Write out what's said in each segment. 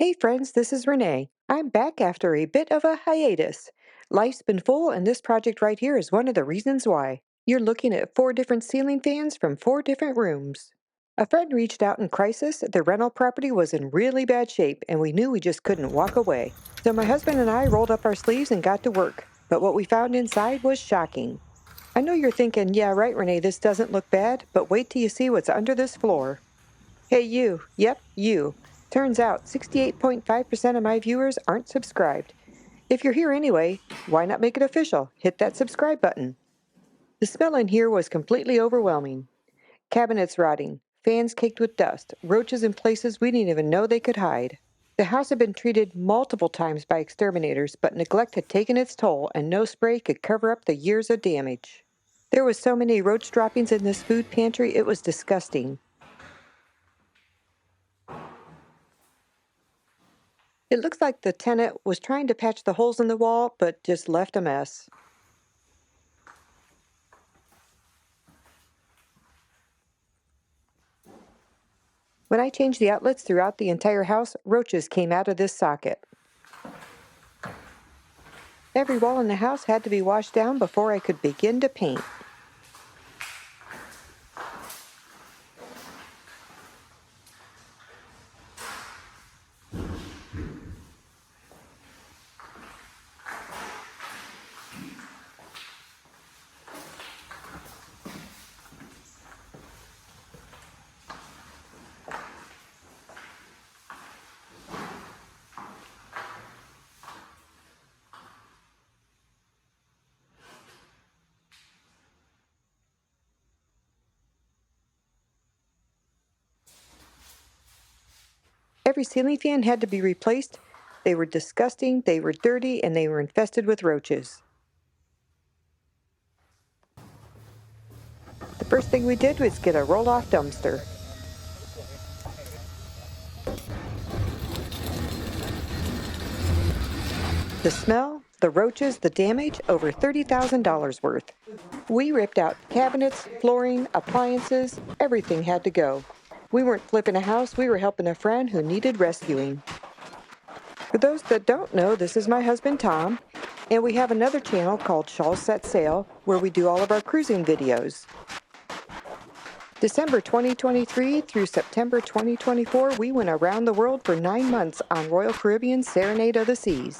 Hey friends, this is Renee. I'm back after a bit of a hiatus. Life's been full, and this project right here is one of the reasons why. You're looking at 4 different ceiling fans from 4 different rooms. A friend reached out in crisis. The rental property was in really bad shape, and we knew we just couldn't walk away. So my husband and I rolled up our sleeves and got to work. But what we found inside was shocking. I know you're thinking, yeah, right, Renee, this doesn't look bad, but wait till you see what's under this floor. Hey, you. Yep, you. Turns out 68.5% of my viewers aren't subscribed. If you're here anyway, why not make it official? Hit that subscribe button. The smell in here was completely overwhelming. Cabinets rotting, fans caked with dust, roaches in places we didn't even know they could hide. The house had been treated multiple times by exterminators, but neglect had taken its toll, and no spray could cover up the years of damage. There was so many roach droppings in this food pantry, it was disgusting. It looks like the tenant was trying to patch the holes in the wall, but just left a mess. When I changed the outlets throughout the entire house, roaches came out of this socket. Every wall in the house had to be washed down before I could begin to paint. Every ceiling fan had to be replaced. They were disgusting, they were dirty, and they were infested with roaches. The first thing we did was get a roll-off dumpster. The smell, the roaches, the damage, over $30,000 worth. We ripped out cabinets, flooring, appliances, everything had to go. We weren't flipping a house, we were helping a friend who needed rescuing. For those that don't know, this is my husband Tom, and we have another channel called Shull Set Sail where we do all of our cruising videos. December 2023 through September 2024, we went around the world for 9 months on Royal Caribbean's Serenade of the Seas.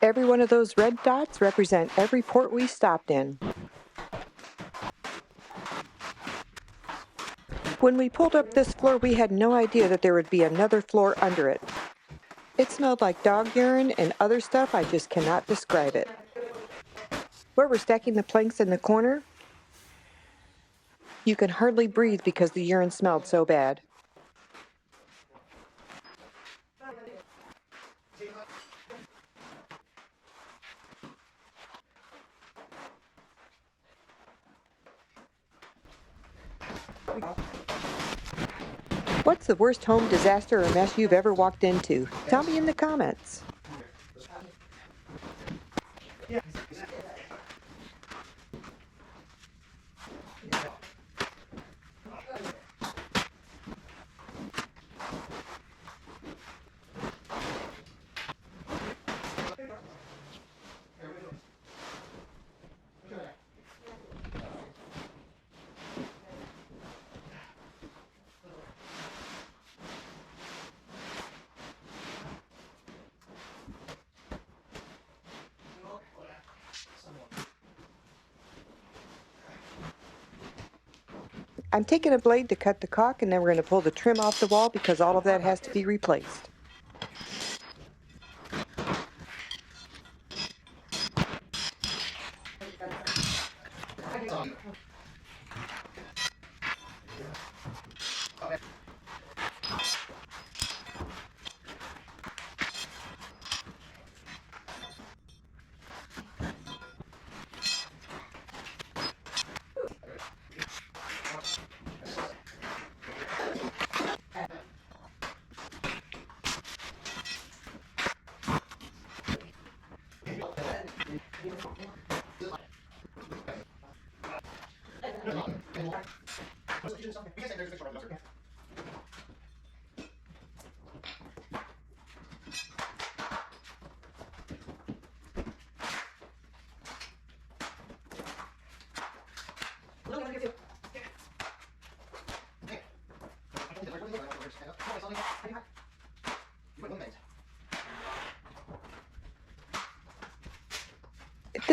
Every one of those red dots represent every port we stopped in. When we pulled up this floor, we had no idea that there would be another floor under it. It smelled like dog urine and other stuff. I just cannot describe it. Where we're stacking the planks in the corner, you can hardly breathe because the urine smelled so bad. What's the worst home disaster or mess you've ever walked into? Tell me in the comments. I'm taking a blade to cut the caulk, and then we're going to pull the trim off the wall because all of that has to be replaced.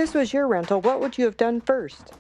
this was your rental, what would you have done first?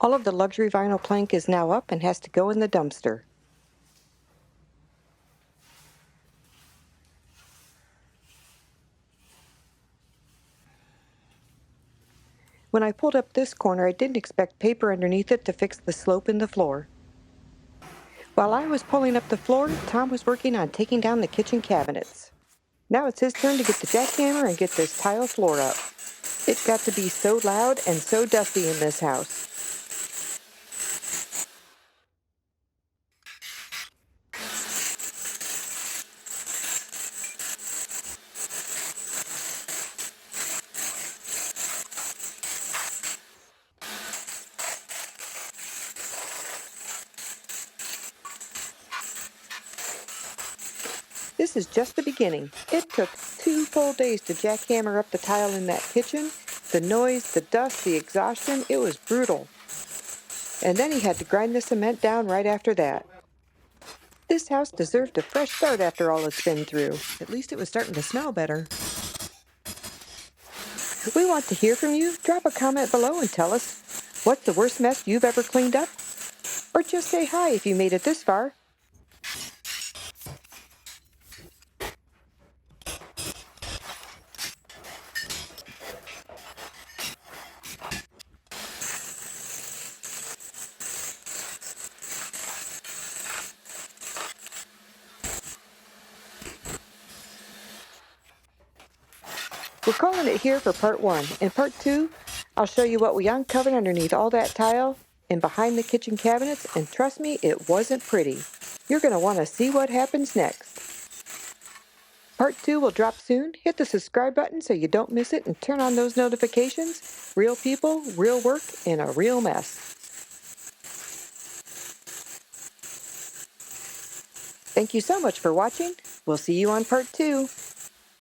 All of the luxury vinyl plank is now up and has to go in the dumpster. When I pulled up this corner, I didn't expect paper underneath it to fix the slope in the floor. While I was pulling up the floor, Tom was working on taking down the kitchen cabinets. Now it's his turn to get the jackhammer and get this tile floor up. It got to be so loud and so dusty in this house. This is just the beginning. It took 2 full days to jackhammer up the tile in that kitchen. The noise, the dust, the exhaustion, it was brutal. And then he had to grind the cement down right after that. This house deserved a fresh start after all it's been through. At least it was starting to smell better. We want to hear from you. Drop a comment below and tell us what's the worst mess you've ever cleaned up? Or just say hi if you made it this far. We're calling it here for part 1. In part 2, I'll show you what we uncovered underneath all that tile and behind the kitchen cabinets, and trust me, it wasn't pretty. You're going to want to see what happens next. Part 2 will drop soon. Hit the subscribe button so you don't miss it and turn on those notifications. Real people, real work, and a real mess. Thank you so much for watching. We'll see you on part 2.